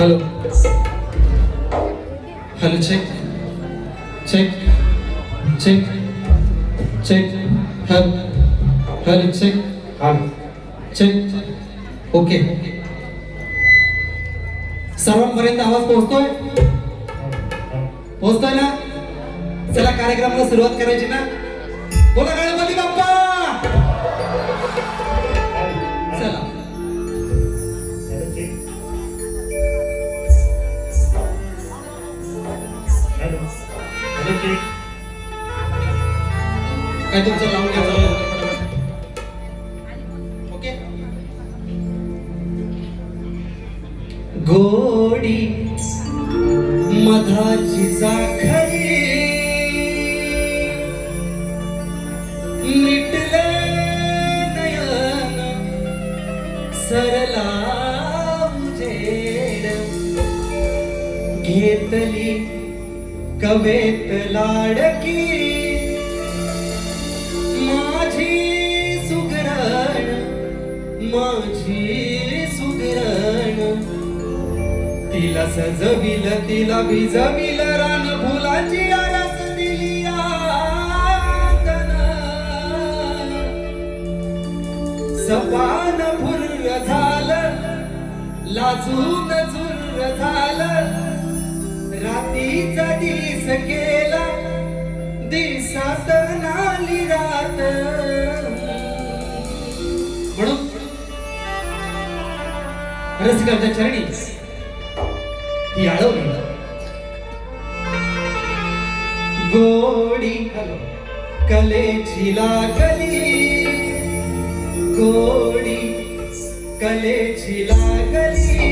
Hello hello check check check check hello hello check check okay सर्वांपर्यंत आवाज पोहोचतोय पोहोचतोय ना चला कार्यक्रमाला सुरुवात करायची ना बोला गणपती बाप्पा चला काय तुमचं लावून घ्या ओके गोडी मधाची साखरी मिटले नयन सरला उजेड घेतली कवेत लाडकी माझी सुगरण तिला सजविल तिला भिजविल रान फुलाची आरस दिली आंगण सपान फुर्र झालं लाजून झुर्र झालं रातीचा दिस केला दिसात नाली रात म्हणून रसिकांच्या चरणी ही आळवली गोडी कलेची लागली गोडी कलेची लागली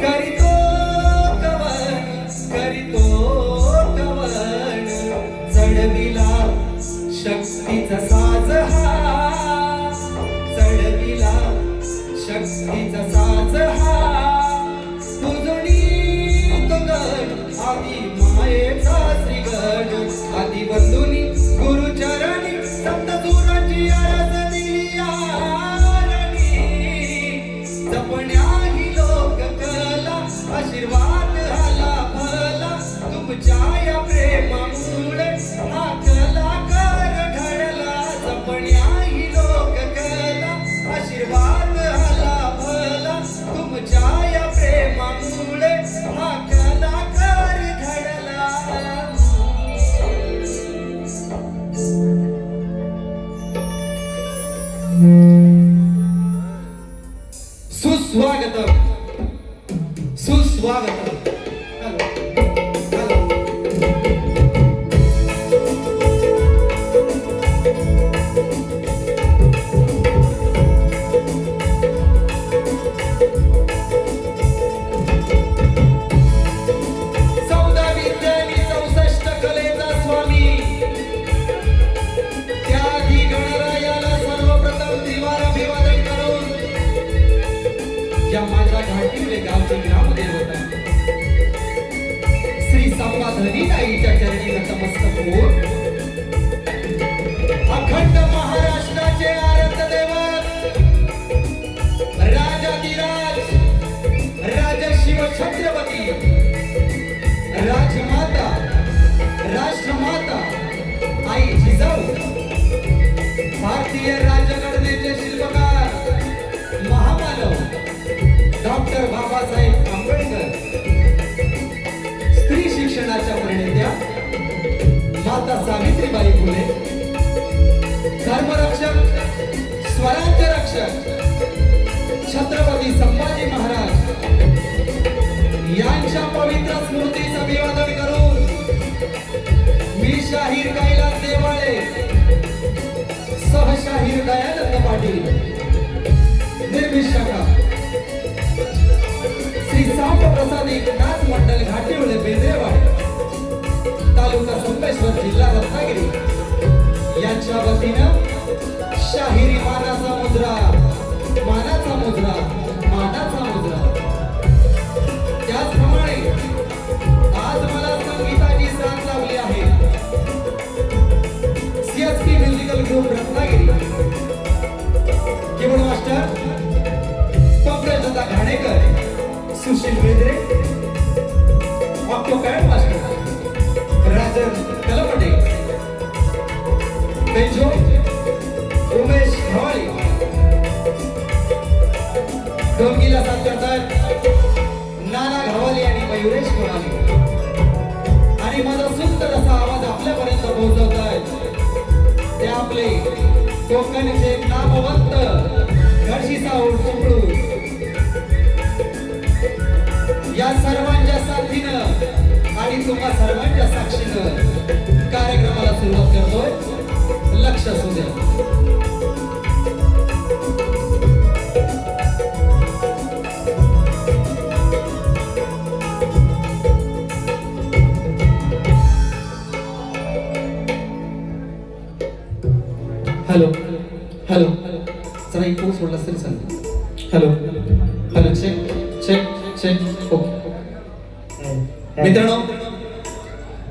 करीतो कवन चढविला शक्तीचा साज हा चढविला शक्तीचा साज हा तुझणी तो गण आदी मायेचा श्रीगण आदी बंधुनी गुरुचरणी सप्तसुराची आरस दिली आरणी जपण्या ही लोक कला आशीर्वाद हाला भला तुमच्या या प्रेमामुळे हा कलाकार घडला जपण्या ही लोक कला आशीर्वाद हाला भला तुमच्या या प्रेमामुळे हा कलाकार घडला सुस्वागतम सुस्वागतम माझ्या घाटीले गावचे ग्रामदेवता श्री संवाधनी ताईच्या चरणी नतमस्तक होऊन अखंड महाराष्ट्राचे आराध्य दैवत राजाधिराज राजशिव छत्रपती राजमाता राष्ट्रमाता आई जिजाऊ भारतीय राज्यघटनेचे शिल्पकार महामानव डॉक्टर बाबासाहेब आंबेडकर स्त्री शिक्षणाच्या प्रणेत्या माता सावित्रीबाई फुले धर्मरक्षक स्वराज्य रक्षक छत्रपती संभाजी महाराज यांच्या पवित्र स्मृतीचं अभिवादन करून मी शाहीर कैलास देवाळे सहशाहीर दयानंद पाटील निर्मित शाखा श्री सांब प्रसादी नाच मंडल घाटीवळे बेंद्रेवाडी तालुका संगमेश्वर जिल्हा रत्नागिरी यांच्या वतीनं शाहिरी मानाचा मुद्रा मानाचा मुद्रा मानाचा मुद्रा त्याचप्रमाणे आज मला संगीताची साथ लावली आहे CSP musical group Ratnagiri keyboard master Pankaj दादा घाणेकर सुशील तो band master Rajan Kalamte, banjo Umesh Bhavali, ढोलकीला साथ करतात नाना घावाले आणि मयुरेश घावाले, आणि माझा सुंदर असा आवाज आपल्यापर्यंत पोहोचवतायत ते आपले कोकणचे नामवंत घरशीचा उडकुडू. या सर्वांच्या साथीनं आणि तुम्हा सर्वांच्या साक्षीनं कार्यक्रमाला सुरुवात करतोय. लक्ष असू द्या. हॅलो हॅलो, जरा एक फोन सोडला तरी चालेल. Hello hello, check check check. Okay मित्रांनो,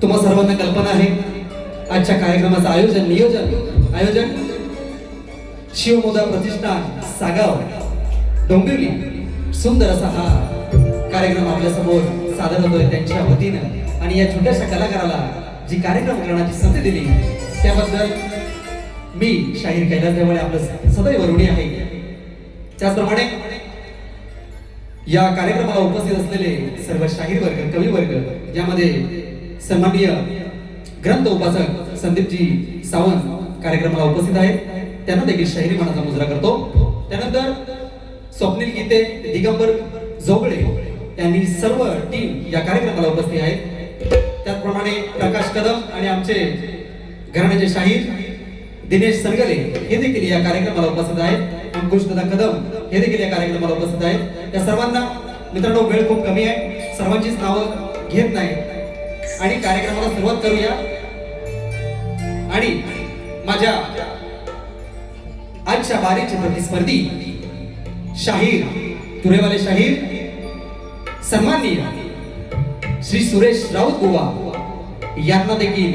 तुम्हा सर्वांना कल्पना आहे आजच्या कार्यक्रमाचं आयोजन शिवमुद्रा प्रतिष्ठान सागाव डोंबिवली सुंदर असा हा कार्यक्रम आपल्या समोर सादर होतोय त्यांच्या वतीनं. आणि या छोट्याशा कलाकाराला जी कार्यक्रम करण्याची संधी दिली त्याबद्दल मी शाहीर कैलास देवळे आपलं सदैव ऋणी आहे. त्याचप्रमाणे या कार्यक्रमाला उपस्थित असलेले सर्व शाहीर वर्ग, कवी वर्ग, यामध्ये सन्माननीय ग्रंथ उपासक संदीपजी सावंत कार्यक्रमाला उपस्थित आहेत, त्यांना देखील शाहिरी मानाचा मुजरा करतो. त्यानंतर स्वप्नील गीते, दिगंबर जोगळे यांनी सर्व टीम या कार्यक्रमाला उपस्थित आहेत. त्याचप्रमाणे प्रकाश कदम आणि आमचे घराण्याचे शाहीर दिनेश सरगले हे देखील या कार्यक्रमाला उपस्थित आहेत. अंकुश दादा कदम हे देखील या कार्यक्रमाला उपस्थित आहेत. या सर्वांना मित्रांनो, वेळ खूप कमी आहे, सर्वांचीच नावं घेत नाही आणि कार्यक्रमाला सुरुवात करूया. आणि माझ्या आजच्या बारीचे प्रतिस्पर्धी शाहीर, तुरेवाले शाहीर सन्माननीय श्री सुरेश राऊत बुवा यांना देखील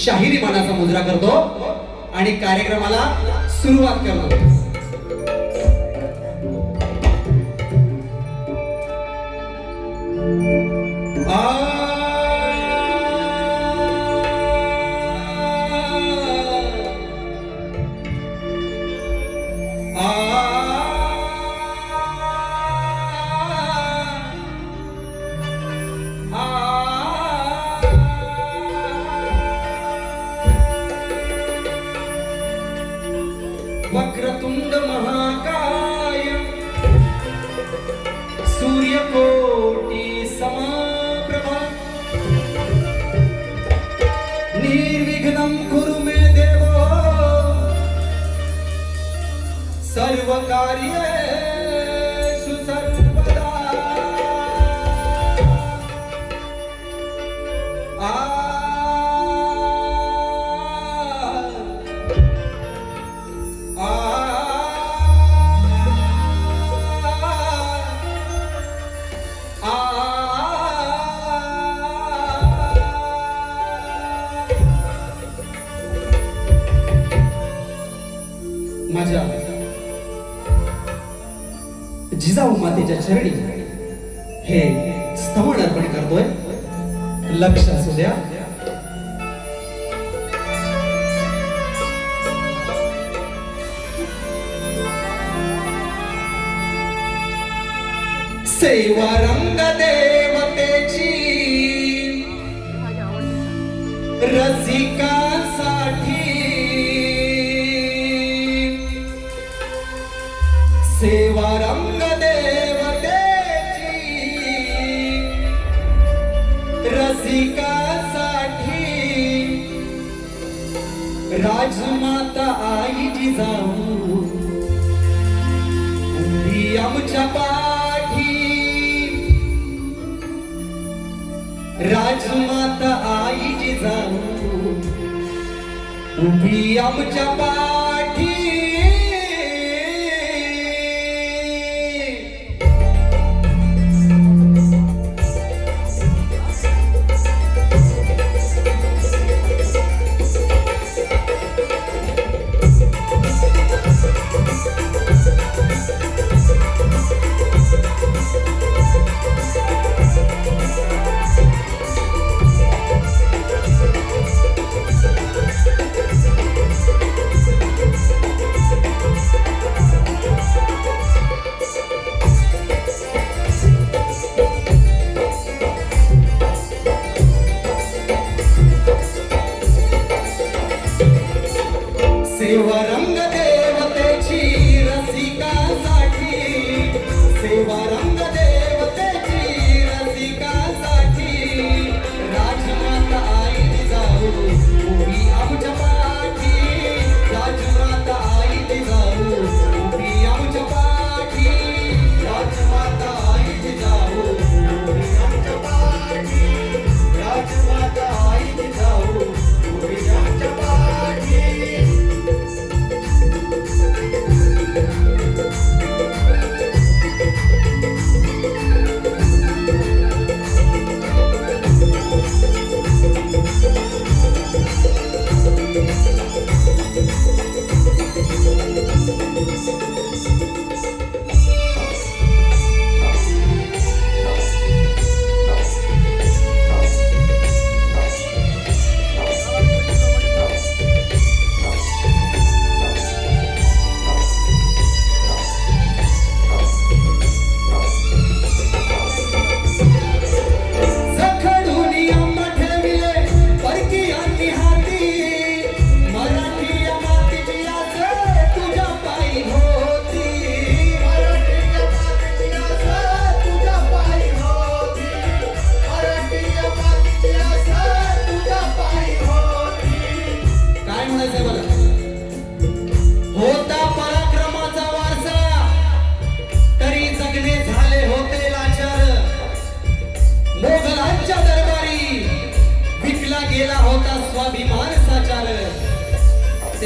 शाहिरी मानाचा मुजरा करतो आणि कार्यक्रमाला सुरुवात करतो. वक्रतुंड महाकाय सूर्यकोटी समप्रभा निर्विघ्नं कुरु मे देवो सर्व कार्येषु सर्वदा. माझ्या जिजाऊ मातेच्या चरणी हे स्तवन अर्पण करतोय. लक्ष असू द्या. सेवा रंग देवतेची रसिकासाठी, सेवा रंग देवतेची रसिकासाठी, राजमाता आई जिजाऊ उभी आमच्या पाठी, राजमाता आई जिजाऊ उभी आमच्या पाठी.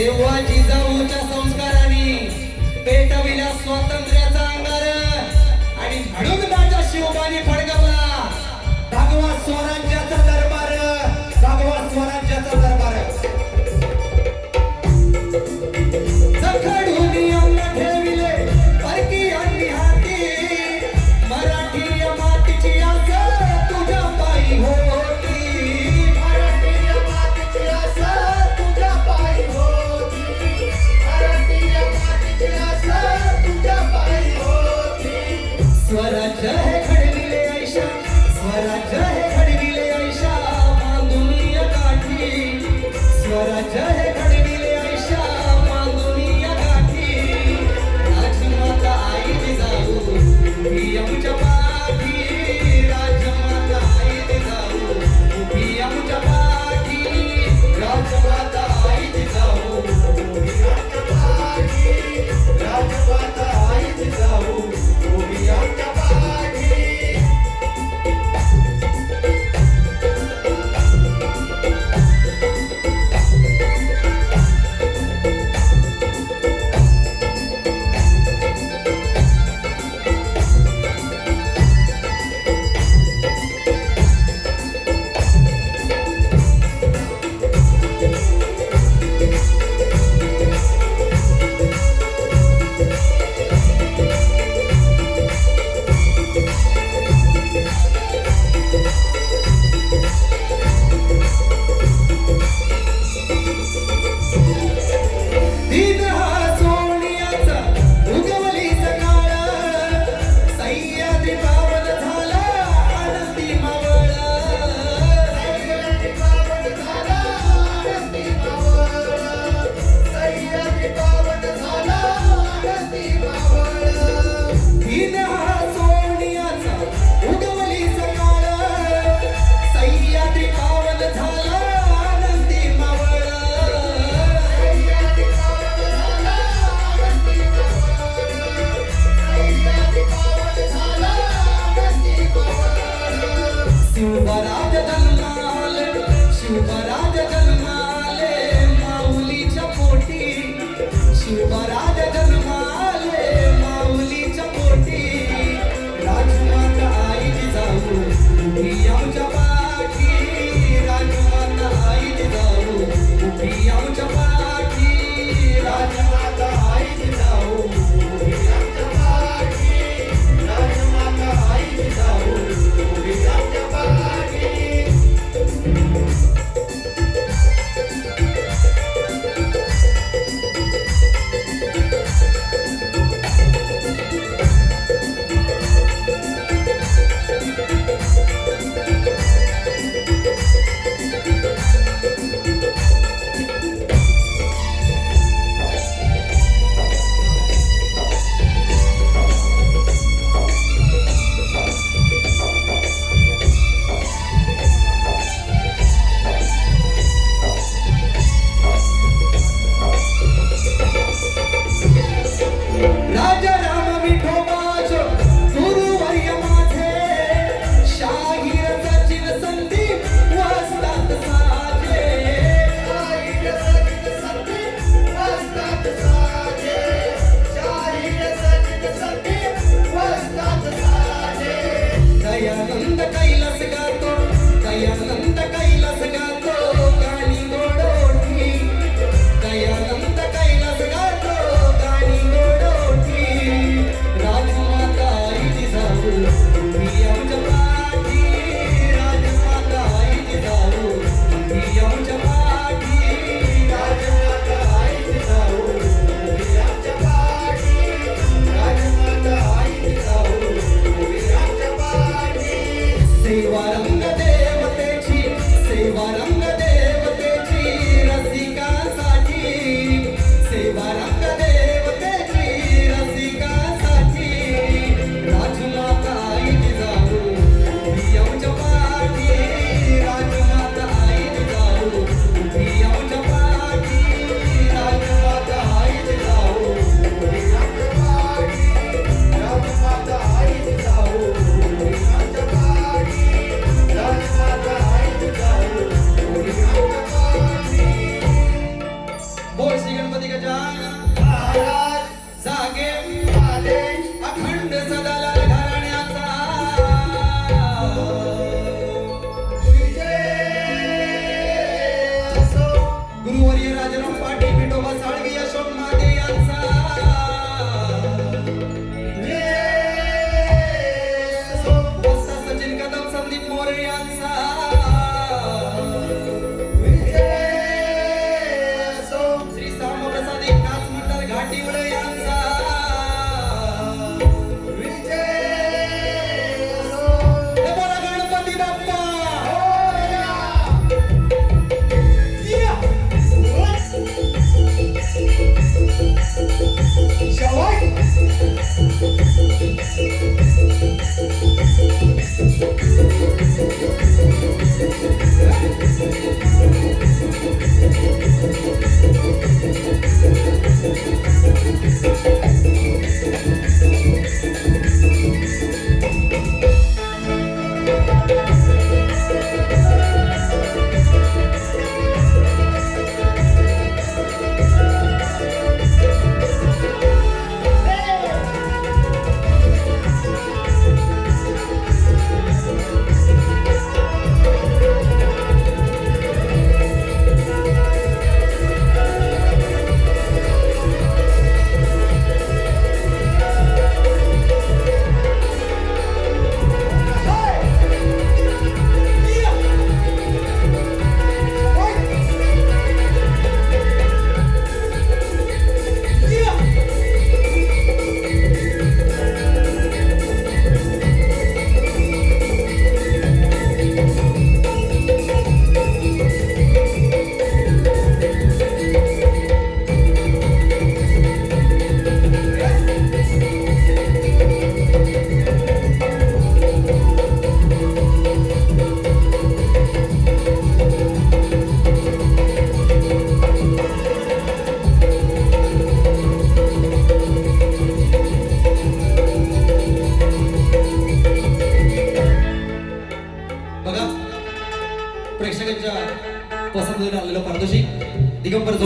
तेव्हा जिजाऊच्या संस्काराने पेटविला स्वातंत्र्याचा अंगार आणि म्हणून माझ्या शिवबाने फडकवला भगवा स्वराज्याचा दरबार, भगवा स्वराज्याचा दरबार. जखडून अंग ठेविले परकीयांनी हाती, मराठी या मातीची आस तुझ्या पायी होती, मराठी मातीची आस तुझ्या पायी होती, मराठी मातीची आस तुझ्या पायी होती. स्वराज्य हे घडविले ऐशा, स्वराज्य हे घडविले ऐशा मांडुनी गाठी, स्वराज्य हे घडविले ऐशा मांडुनी गाठी. राजमाता आई जिजाऊ उभी आमच्या पाठी, राजमाता आई जिजाऊ उभी आमच्या पाठी, राजमाता आई जिजाऊ उभी आमच्या पाठी, राजमाता आई जिजाऊ उभी आमच्या पाठी. दिन हा सोनियाचा उगवली सकाळ, सह्याद्री पावन झाला आनंदी मावळ, सह्याद्री पावन झाला आनंदी मावळ, सह्याद्री पावन झाला आनंदी मावळ. दिन हा सोनियाचा उगवली सकाळ, सह्याद्री पावन झाला आनंदी मावळ. सह्याद्री पावन झाला आनंदी मावळ, सह्याद्री पावन झाला आनंदी मावळ. शिवराज जन्माले, शिवराज जन्माले माऊलीच्या पोटी, शिवराज जन्माले माऊलीच्या पोटी. राजमाता आई जिजाऊ उभी आमच्या पाठी, राजमाता आई जिजाऊ उभी आमच्या पाठी, राजमाता आई जिजाऊ उभी आमच्या पाठी, राजमाता आई जिजाऊ उभी आमच्या पाठी. राजा राम विठोबाचो गुरुवर्य माझे, शाहीर सचिन संदीप वस्तात साजे, शाहीर सचिन संदीप वस्तात साजे, शाहीर सचिन संदीप वस्तात साजे. दयानंद कैलास गातो, दयानंद कैलास गातो गाणी गोडोठी, दयानंद कैलास गातो गाणी गोडोठी.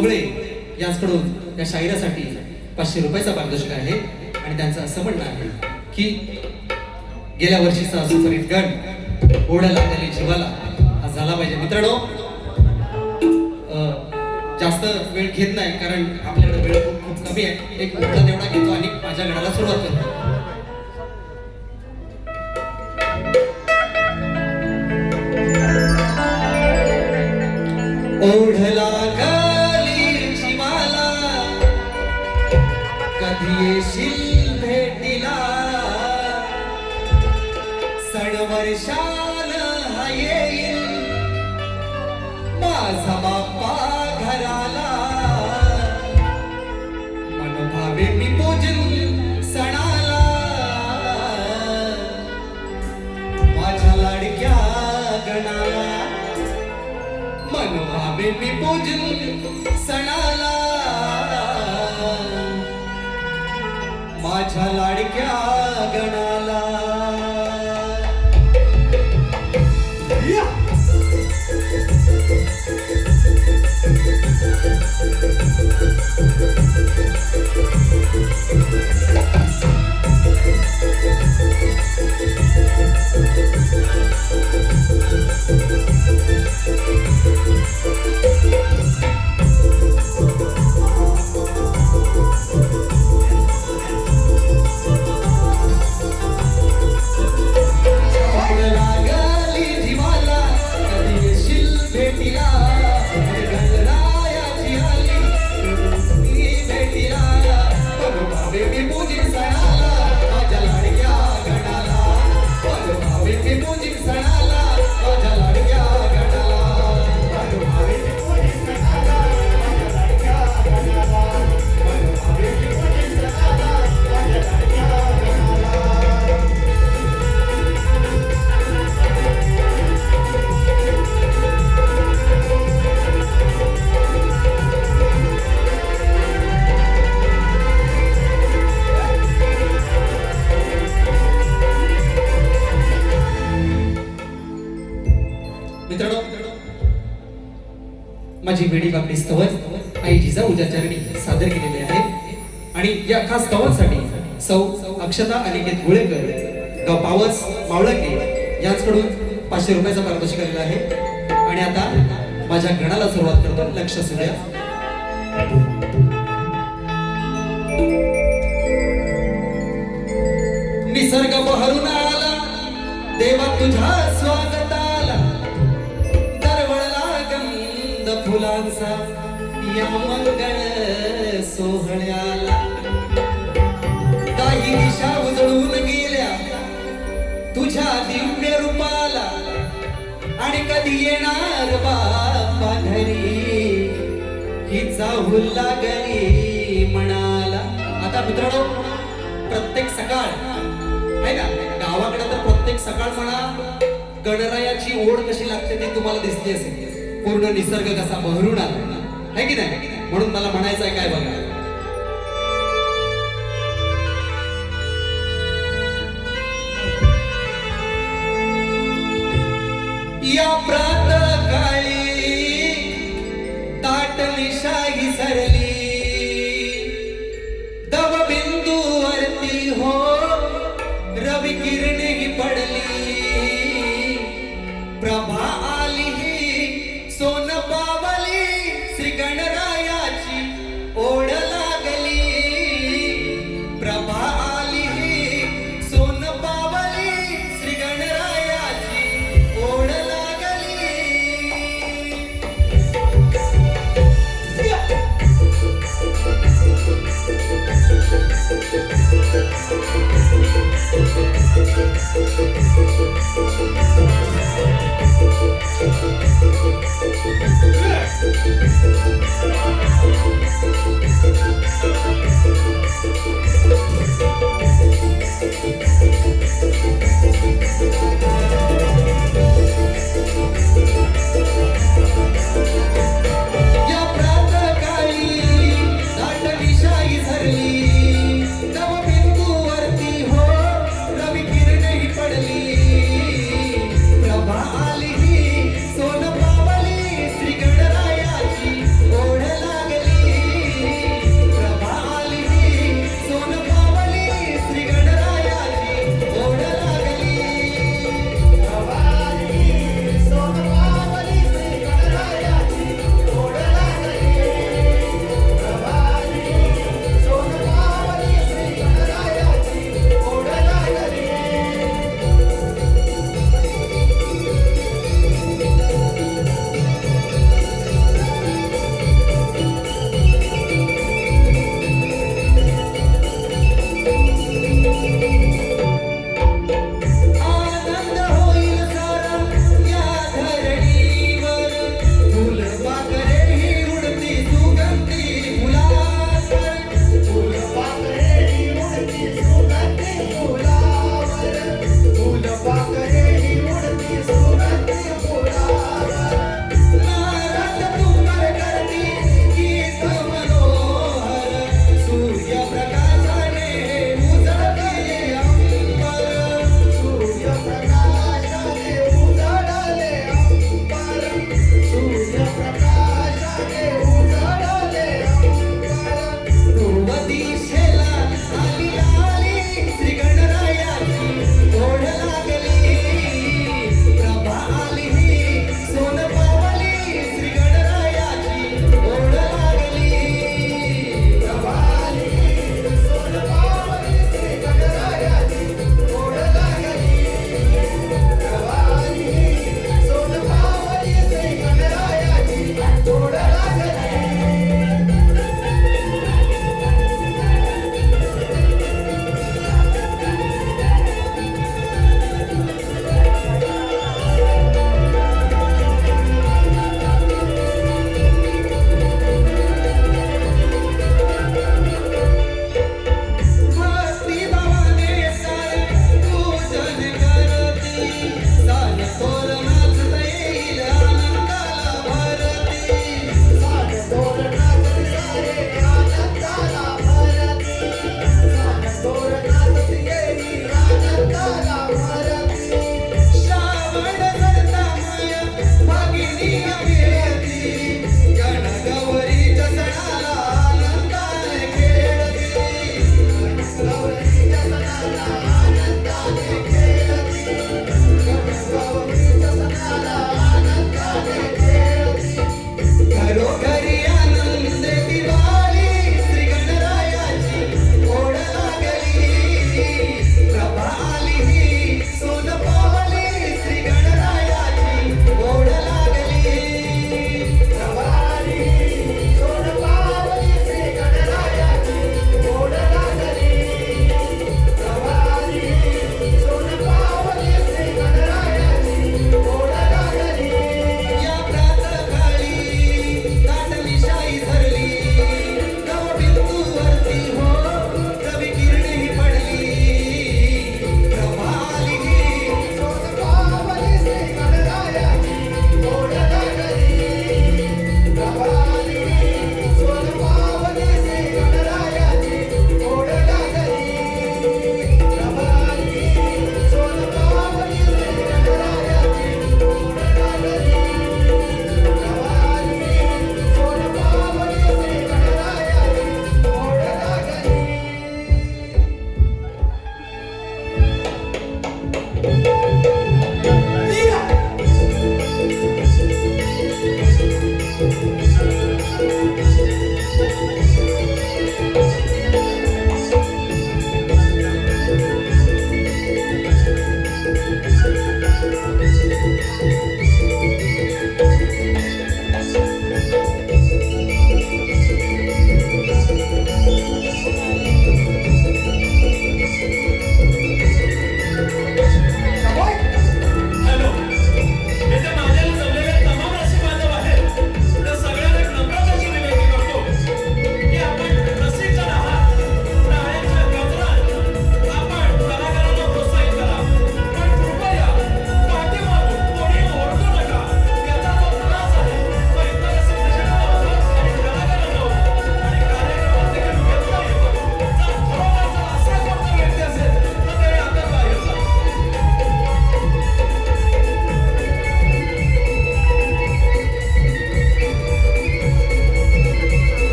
ढोबळे यांच्याकडून या शायरासाठी 500 रुपयाचा पारितोषिक आहे आणि त्यांचं असं म्हणणं आहे की गेल्या वर्षीचा सुपरहिट गण ओढ्या लागलेली जीवाला हा झाला पाहिजे. मित्रांनो जास्त वेळ घेत नाही कारण आपल्याकडे वेळ खूप कमी आहे. एक मुद्दा तेवढा घेतो आणि माझ्या गणाला सुरुवात करतो. ओढला गली जीवाला कधी येशील भेटीला सण वर्षान हा येईल माझा बाप्पा घराला मनोभावे मी पूजन सणाला माझ्या लाडक्या गणाला मनोभावे मी पूजन सणाला माझ्या लाडक्या गणाला. माझी वेडी बाबडी स्तवन आई जिजाऊच्या चरणी सादर केलेले आहे आणि या खास स्तवांसाठी सौ अक्षता अनिकेत गुळेकर गाव पावस मावळंगे यांच्याकडून 500 रुपयाचा पारितोषिक आलेला आहे आणि आता माझ्या गणाला सुरुवात करतो. लक्ष असू द्या. निसर्ग बहरून आला देवा तुझ्या स्वागताला फुलांचा या मंगळ सोहळ्याला काही दिशा उजळून गेल्या तुझ्या दिव्य रूपाला आणि कधी येणार बाप्पा घरी ही चाहूल लागली मनाला. आता मित्रांनो प्रत्येक सकाळ आहे ना गावाकडे तर प्रत्येक सकाळ म्हणा गणरायाची ओढ कशी लागते ते तुम्हाला दिसली असेल. पूर्ण निसर्ग कसा बहरून आला आहे की नाही. म्हणून मला म्हणायचं आहे काय बघा या प्रातःकाळी ताटली शाही सरली दव बिंदू वरती हो रवि किरणे ही पडली प्रभा सोन पावली श्री गणरायाची ओढ लागली प्रभा आली सोन पावली श्री गणरायाची ओढ लागली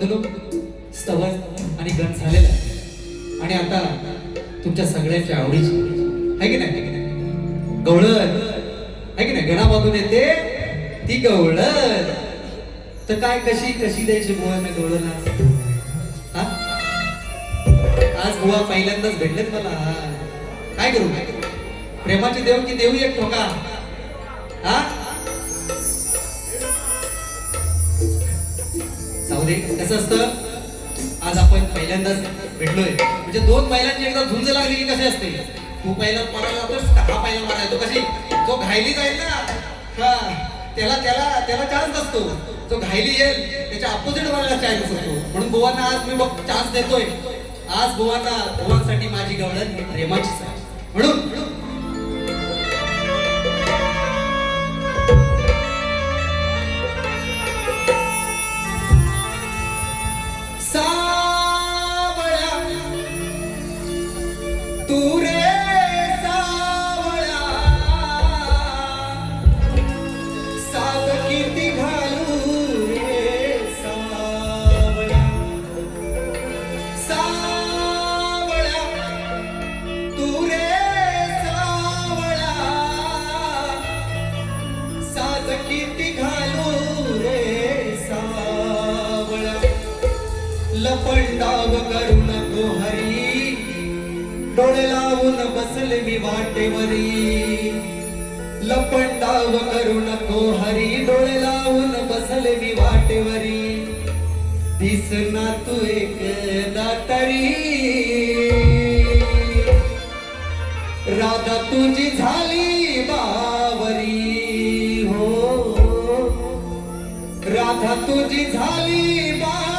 बंधनो स्तवन आणि गण झालेला आहे. आणि आता तुमच्या सगळ्यांच्या आवडीची आहे की नाही गवळण आहे की नाही गणामधून येते ती गवळण. तर काय कशी कशी द्यायची बुवांना गवळण हा आज बुवा पहिल्यांदाच भेटलेत मला. काय करू प्रेमाची देव की देऊ एक ठोका हा जाऊ दे. कसं असतं आज आपण पहिल्यांदाच भेटलोय म्हणजे दोन महिलांची एकदा झुंज लागली की कसे असते. तू पहिला मारायला जातोस हा पहिला मारायला तो कशी जो घायली जाईल ना हा त्याला त्याला त्याला चान्स नसतो. जो घायली येईल त्याच्या अपोजिट मारायला चान्स असतो. म्हणून बुवांना आज मी बघ चान्स देतोय. आज बुवांना बुवांसाठी माझी गवळण प्रेमाचीच आहे. म्हणून सावळा तू रे सावळा सात किती घालू रे सावळा सावळा तू रे सावळा सात किती घालू रे सावळा. लपंडाव करू नको हरी डोळे लावून बसले मी वाटेवरी. लपंडाव करू नको हरी डोळे लावून बसले मी वाटेवरी. दिसना तू एकदा तरी राधा तुझी झाली बावरी हो राधा तुझी झाली बावरी.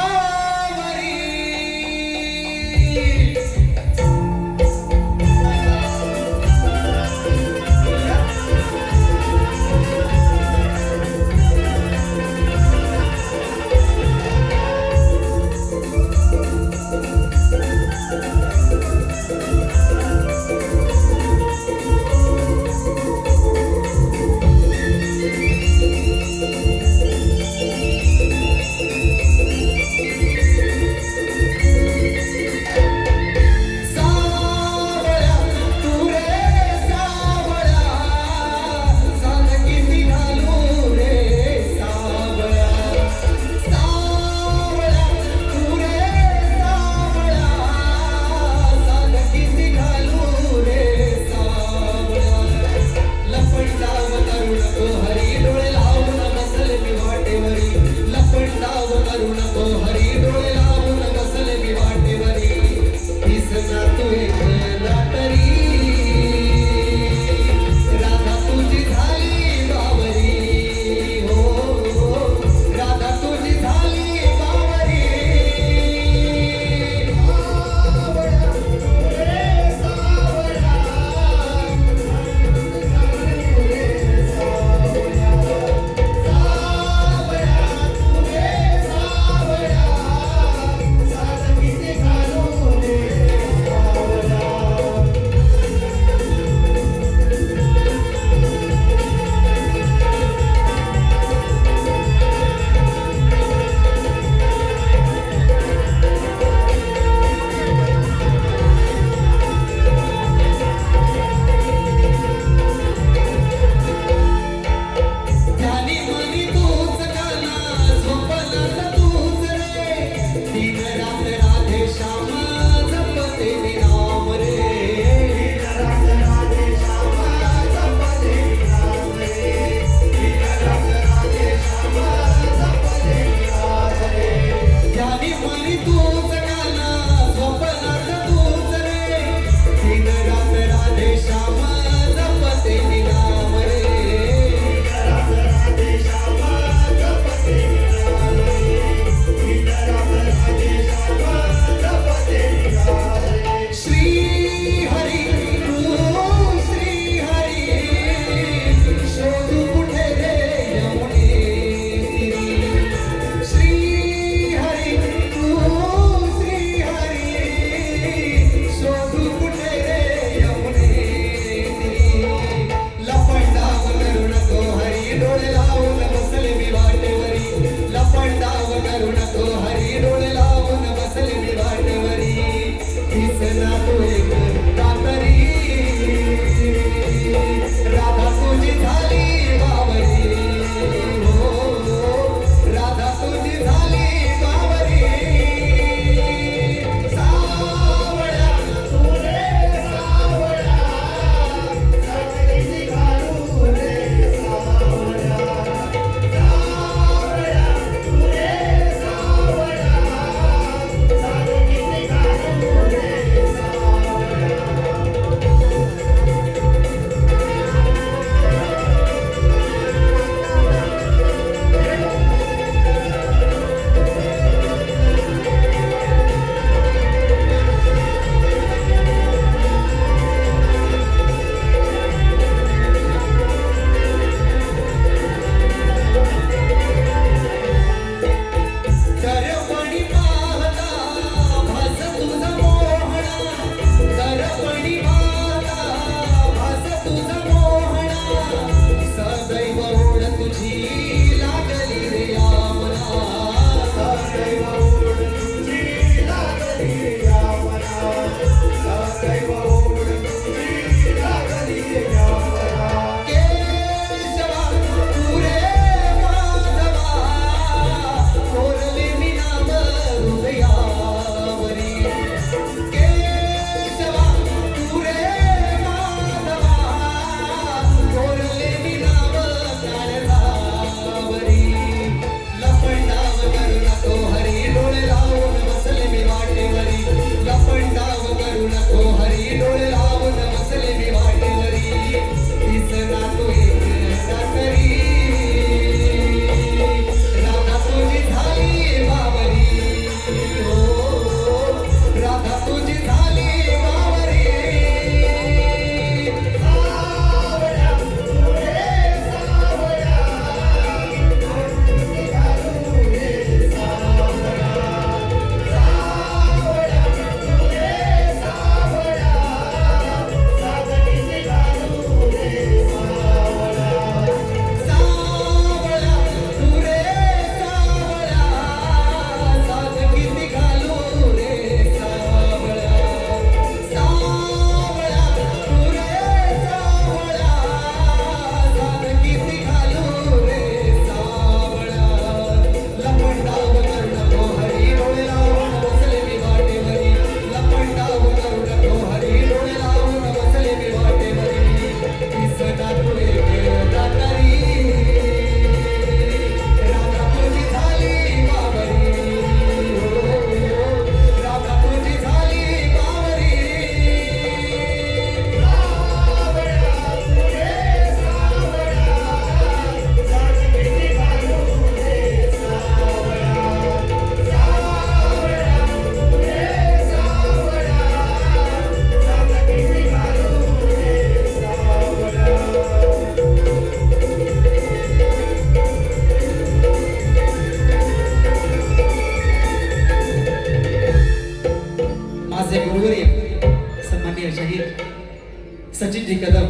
सचिनजी कदम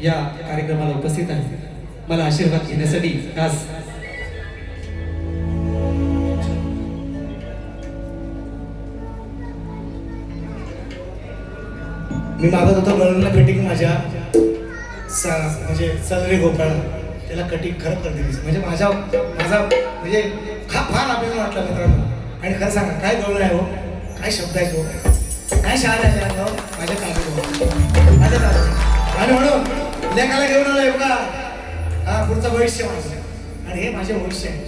या कार्यक्रमाला उपस्थित आहे. मला आशीर्वाद घेण्यासाठी खास मी मागत होतो गळूला कटिंग माझ्या म्हणजे सलरे गोपाळ त्याला कटिंग खरं कर दिलीस म्हणजे माझा म्हणजे फार अभिमान वाटला मित्रांनो. आणि खरं सांगा काय गळून आहे हो, काय शब्द आहे हो, काय शाळा आहे हो माझ्या कामात माझ्या कामात. आणि म्हणून लेखाला घेऊन आलोय बघा, हा पुढचं भविष्य माझं आणि हे माझे भविष्य आहे.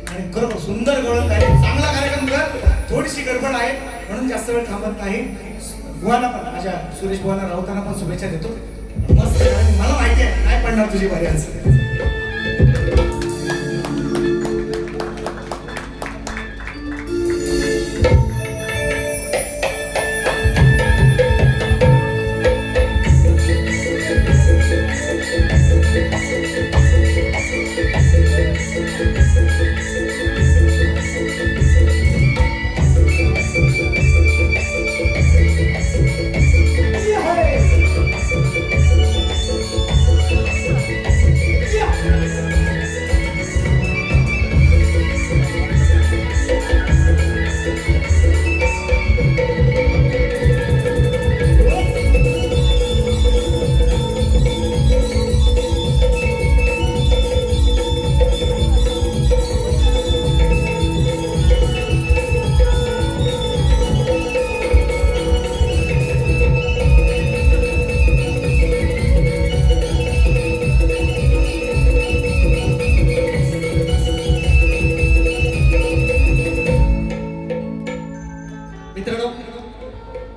आणि खरोखर सुंदर गळून काय चांगला कार्यक्रम कर. थोडीशी गडबड आहे म्हणून जास्त वेळ थांबत नाही. बुवांना पण माझ्या सुरेश बुवांना राऊतांना पण शुभेच्छा देतो. मस्त आणि मला माहिती आहे काय पडणार तुझी बारी आज.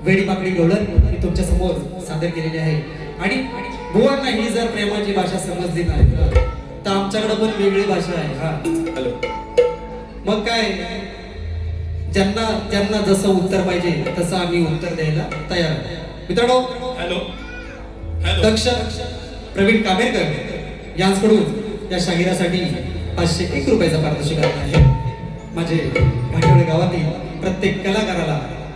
वेडी माकडी गवळण मी तुमच्या समोर सादर केलेली आहे. आणि बुवांना ही जर प्रेमाची भाषा समजली नाही तर आमच्याकडे पण वेगळी भाषा आहे. हा हॅलो. मग काय, ज्यांना जसं उत्तर पाहिजे तसं आम्ही उत्तर द्यायला तयार आहे. मित्रांनो, हॅलो. हॅलो. दक्ष प्रवीण कामेरकर यांच्याकडून या शाहिरासाठी 501 रुपयाचा पारितोषिक आला आहे. माझे घाटवडे गावातील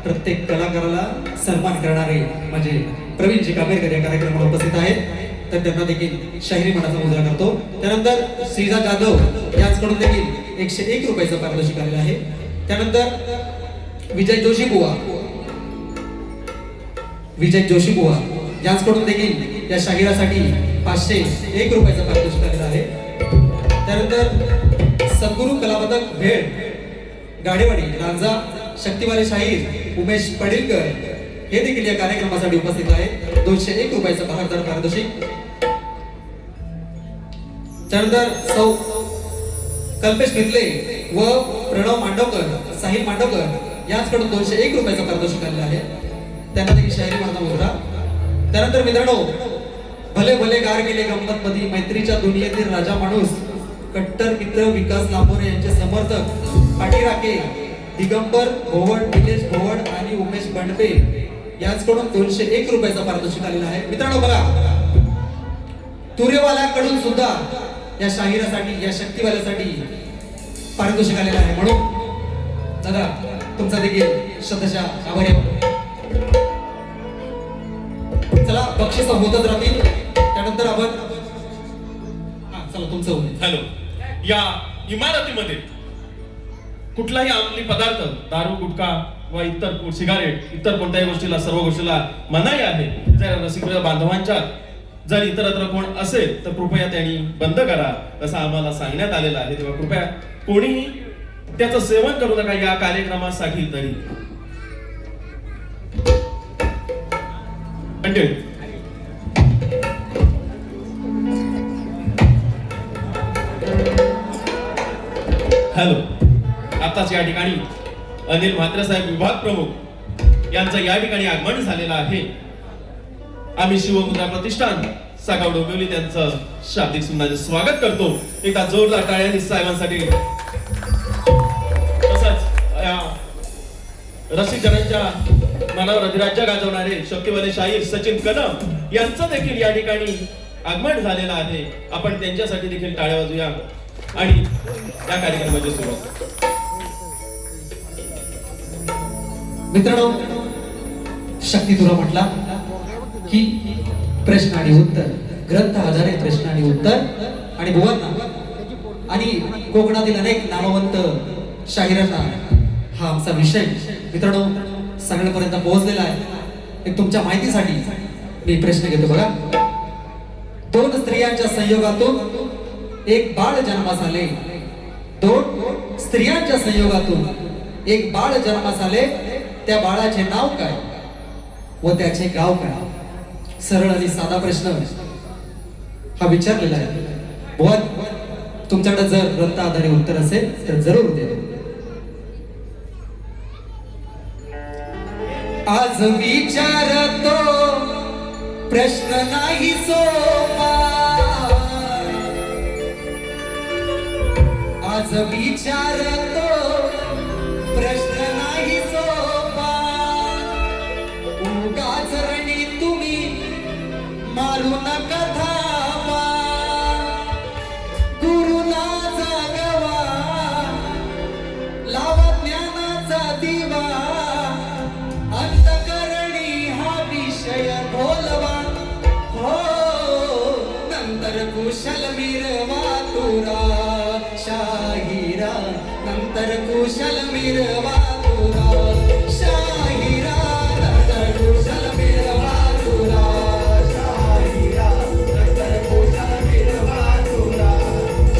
प्रत्येक कलाकाराला सन्मान करणारे माझे प्रवीणजी कामेरकर या कार्यक्रमाला उपस्थित आहेत. तर त्यांना देखील शाहिरी मनाचा मुजरा करतो. त्यानंतर श्रीजा जाधव यांच्याकडून देखील 101 रुपयाचा पारितोषिक आलेला आहे. त्यानंतर विजय जोशी बुवा यांच्याकडून देखील या शाहिरासाठी 501 रुपयाचा पारितोषिक आलेला आहे. त्यानंतर सद्गुरू कलापथक भेळ गाडेवाडी रांजा शक्तिवाले शाहीर उमेश पडिलकर हे देखील या कार्यक्रमासाठी उपस्थित आहेत. 201 रुपयाचा बहारदार पारितोषिक. त्यानंतर सौ कल्पेश मित्ले व प्रणव मांडवकर साहिल मांडवकर यांच्याकडून 201 रुपयाचा पारितोषिक आलेला आहे. त्यांना देखील शाहिरी माझा मुजरा. त्यानंतर मित्रांनो, भले भले गार गेले गंमत मधी मैत्रीच्या दुनियेतील राजा माणूस कट्टर मित्र विकास लांबोरे यांचे समर्थक पाठीराखे दिगंबर भोवड निलेश भोवड आणि उमेश बंडपे यांच्याकडून 201 रुपयाचा पारितोषिक आलेला आहे. मित्रांनो बघा, तुरेवाल्याकडून सुद्धा या शाहिरासाठी या शक्तिवाल्यासाठी पारितोषिक आलेलं आहे. म्हणून दादा तुमचा देखील शतशः आभारी आहे. चला बक्षीस होतच राहतील. त्यानंतर आपण चला तुमचं होईल. हॅलो. या इमारतीमध्ये कुठलाही अंमली पदार्थ, दारू, गुटखा व इतर सिगारेट इतर कोणत्याही गोष्टीला, सर्व गोष्टीला मनाई आहे. जर रसिक बांधवांच्या जर इतरत्र कोण असेल तर कृपया त्यांनी बंद करा असं आम्हाला सांगण्यात आलेलं आहे. तेव्हा कृपया कोणीही त्याचं सेवन करू नका या कार्यक्रमासाठी तरी. हॅलो. आताच या ठिकाणी अनिल म्हात्रे साहेब विभाग प्रमुख यांचं या ठिकाणी आगमन झालेलं आहे. आम्ही शिवमुद्रा प्रतिष्ठान सागाव डोंबिवली त्यांचं शाब्दिक सुंदर स्वागत करतो. एकदा जोरदार टाळ्यांनी साहेबांसाठी. तसंच रसिक जनांच्या मनावर अधिराज्य गाजवणारे शक्तिवाले शाहीर सचिन कदम यांचं देखील या ठिकाणी आगमन झालेलं आहे. आपण त्यांच्यासाठी देखील टाळ्या वाजूया आणि या कार्यक्रमाची सुरुवात. मित्रांनो, शक्ती तुला म्हटला की प्रश्न आणि उत्तर, ग्रंथ आधारित प्रश्न आणि उत्तर. आणि बुवांना आणि कोकणातील अनेक नामवंत शाहिरांना हा आमचा विषय मित्रांनो सगळ्यांपर्यंत पोहोचलेला आहे. एक तुमच्या माहितीसाठी मी प्रश्न घेतो बघा. दोन स्त्रियांच्या संयोगातून एक बाळ जन्मास आले. दोन स्त्रियांच्या संयोगातून एक बाळ जन्मास आले. त्या बाळाचे नाव काय व त्याचे गाव काय? सरळ आणि साधा प्रश्न हा विचारलेला आहे. बुवा तुमच्याकडे जर ग्रंथ आधारित उत्तर असेल तर जरूर द्या. आज विचारतो प्रश्न नाही सोपा. आज विचारतो प्रश्न नाही सोपा. उगाच रणी तुम्ही मारू नका धावा. गुरुला जागवा लावा ज्ञानाचा दिवा. अंतकरणी हा विषय बोलवा. हो नंतर कुशल मिरवा तुरा शाहिरा. नंतर कुशल मिरवा तुरा शाहिरा. नंतर कुशल मिरवा तुरा शाहिरा. नंतर कुशल मिरवा तुरा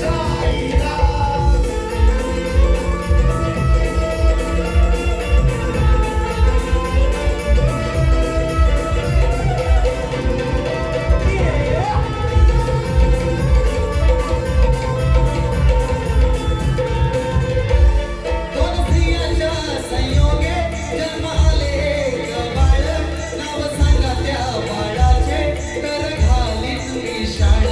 शाहिरा. दोन स्त्रियांच्या संयोगे जन्म आले एक बाळ. नाव सांगा त्या बाळाचे तर घालीन विशाळ.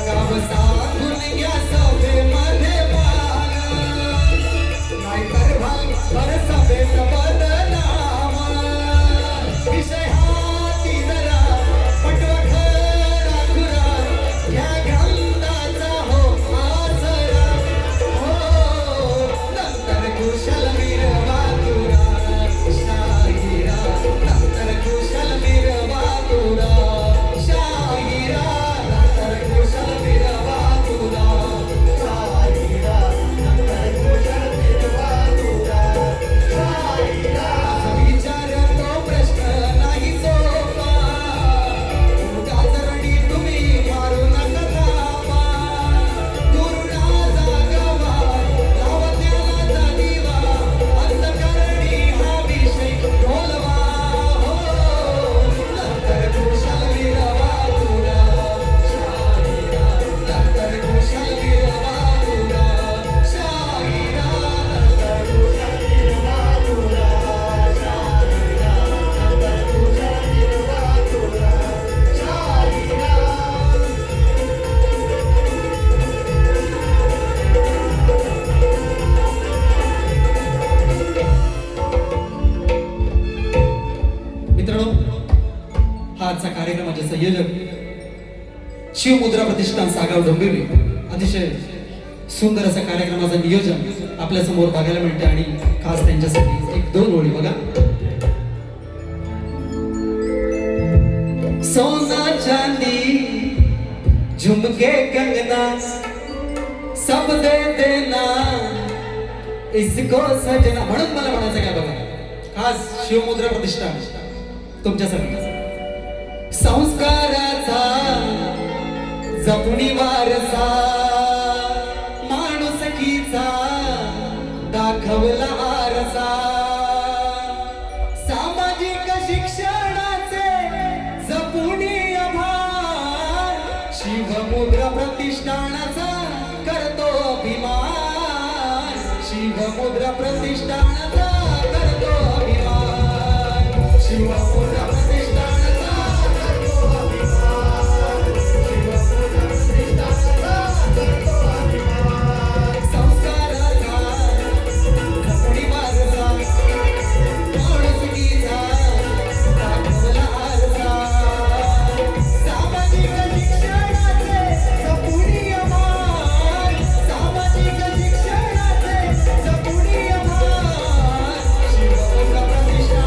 गाव सांगून घ्या सभेमध्ये बाळ. नाहीतर भर सभेत बदनाम. विषय हाती जरा पटवा खरा खुरा. घ्या ग्रंथाचा हो आसरा. हो नंतर कुशल मिरवा तुरा शाहिरा. नंतर कुशल मिरवा तुरा शाहिरा. नंतर कुशल मिरवा तुरा शाहिरा. नंतर कुशल मिरवा तुरा शाहिरा. विचारतो प्रश्न नाही सोपा. गाजरणी तुम्ही मारू नका धावा. गुरुना जागवा लावा ज्ञानाचा दिवा. अंतकरणी हा विषय बोलवा. हो नंतर कुशल मिरवा तुरा शाहिरा. नंतर कुशल मिरवा तुरा शाहिरा. नंतर कुशल मिरवा तुरा शाहिरा. नंतर कुशल मिरवा तुरा शाहिरा. मित्रांनो हा आजचा कार्यक्रमाचे संयोजक शिवमुद्रा प्रतिष्ठान सागाव डोंबिवली. अतिशय सुंदर असं कार्यक्रमाचं नियोजन आपल्या समोर बघायला मिळते. आणि खास त्यांच्यासाठी एक दोन ओळी बघा. सोना चांदी झुमके कंगना सब दे देना इसको सजना. म्हणून मला म्हणायचं काय बघा. खास शिवमुद्रा प्रतिष्ठान तुमच्यासाठी संस्काराचा जपुनी वारसा. माणुसकीचा दाखवला आरसा. सामाजिक शिक्षणाचे जपुनी आभार. शिवमुद्रा प्रतिष्ठानाचा करतो अभिमान. शिवमुद्रा प्रतिष्ठानाचा करतो अभिमान. शिवमुद्रा प्रतिष्ठानाचा करतो अभिमान. शिवमुद्रा प्रतिष्ठानाचा करतो अभिमान. संस्काराचा जपुनी वारसा. माणुसकीचा दाखवला आरसा. सामाजिक शिक्षणाचे जपुनी आभार. सामाजिक शिक्षणाचे जपुनी आभार. शिवमुद्रा प्रतिष्ठान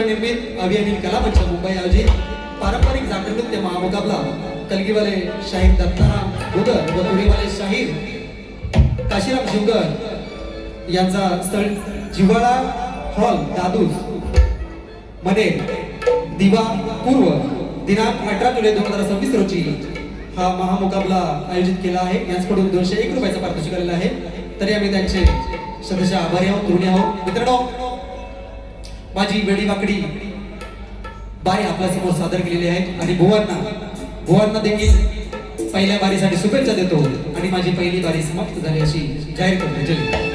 नवनिर्मित अभियानी कलामंच मुंबई आयोजित पारंपरिक जागर नृत्य महामुकाबला कलगीवाले शाहीर दत्ताराम गुदर व तुरीवाले शाहीर काशीराम शिवगर यांचा स्थळ जिव्हाळा हॉल दादूस मध्ये दिवा पूर्व दिनांक 18 जुलै 2026 रोजी हा महामुकाबला आयोजित केला आहे. यांच्याकडून 201 रुपयाचा पारितोषिक आलेला आहे. तरी आम्ही त्यांचे सदस्य आभारी आहोत, ऋणी आहोत. मित्रांनो, माझी वेडी वाकडी बारी आपल्या समोर सादर केलेली आहे आणि भुवांना देखील पहिल्या बारीसाठी शुभेच्छा देतो आणि माझी पहिली बारी समाप्त झाली अशी जाहीर करतो. जय